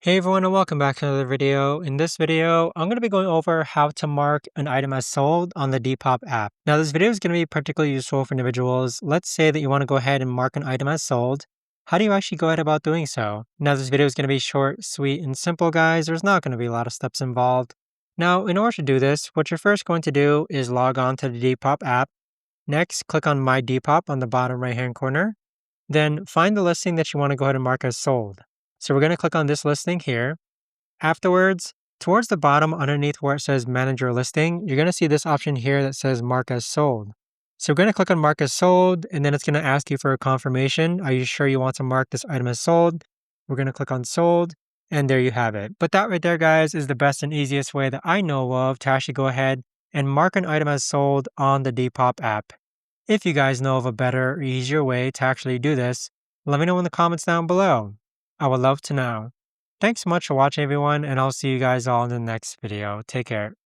Hey everyone and welcome back to another video. In this video, I'm going to be going over how to mark an item as sold on the Depop app. Now this video is going to be particularly useful for individuals. Let's say that you want to go ahead and mark an item as sold. How do you actually go ahead about doing so? Now this video is going to be short, sweet, and simple guys. There's not going to be a lot of steps involved. Now in order to do this, what you're first going to do is log on to the Depop app. Next, click on My Depop on the bottom right hand corner. Then find the listing that you want to go ahead and mark as sold. So we're going to click on this listing here. Afterwards, towards the bottom underneath where it says Manage Your Listing, you're going to see this option here that says Mark as Sold. So we're going to click on Mark as Sold, and then it's going to ask you for a confirmation. Are you sure you want to mark this item as sold? We're going to click on Sold, and there you have it. But that right there, guys, is the best and easiest way that I know of to actually go ahead and mark an item as sold on the Depop app. If you guys know of a better or easier way to actually do this, let me know in the comments down below. I would love to know. Thanks so much for watching everyone, and I'll see you guys all in the next video. Take care.